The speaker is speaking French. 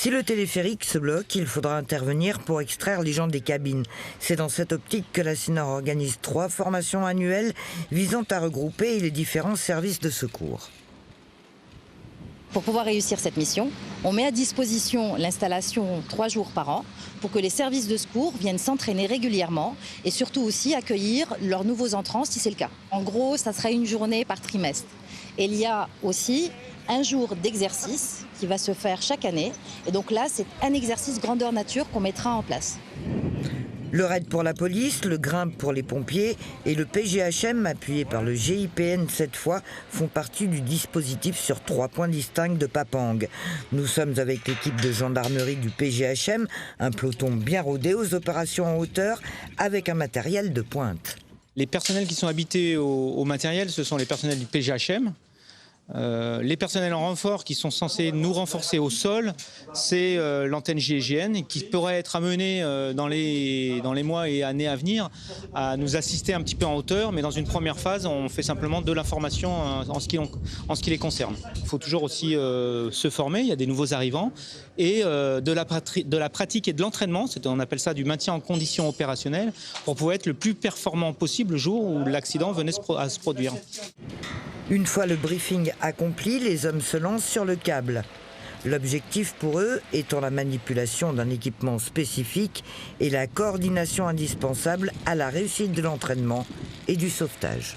Si le téléphérique se bloque, il faudra intervenir pour extraire les gens des cabines. C'est dans cette optique que la CNOR organise 3 formations annuelles visant à regrouper les différents services de secours. Pour pouvoir réussir cette mission, on met à disposition l'installation 3 jours par an pour que les services de secours viennent s'entraîner régulièrement et surtout aussi accueillir leurs nouveaux entrants si c'est le cas. En gros, ça sera une journée par trimestre. Et il y a aussi un jour d'exercice qui va se faire chaque année. Et donc là, c'est un exercice grandeur nature qu'on mettra en place. Le RAID pour la police, le GRIMP pour les pompiers et le PGHM, appuyé par le GIPN cette fois, font partie du dispositif sur 3 points distincts de Papang. Nous sommes avec l'équipe de gendarmerie du PGHM, un peloton bien rodé aux opérations en hauteur avec un matériel de pointe. Les personnels qui sont habités au matériel, ce sont les personnels du PGHM. Les personnels en renfort qui sont censés nous renforcer au sol, c'est l'antenne GIGN qui pourrait être amenée dans les mois et années à venir à nous assister un petit peu en hauteur, mais dans une première phase, on fait simplement de l'information en ce qui les concerne. Il faut toujours aussi se former, il y a des nouveaux arrivants, et de la pratique et de l'entraînement, on appelle ça du maintien en condition opérationnelle, pour pouvoir être le plus performant possible le jour où l'accident venait à se produire. Une fois le briefing accompli, les hommes se lancent sur le câble. L'objectif pour eux étant la manipulation d'un équipement spécifique et la coordination indispensable à la réussite de l'entraînement et du sauvetage.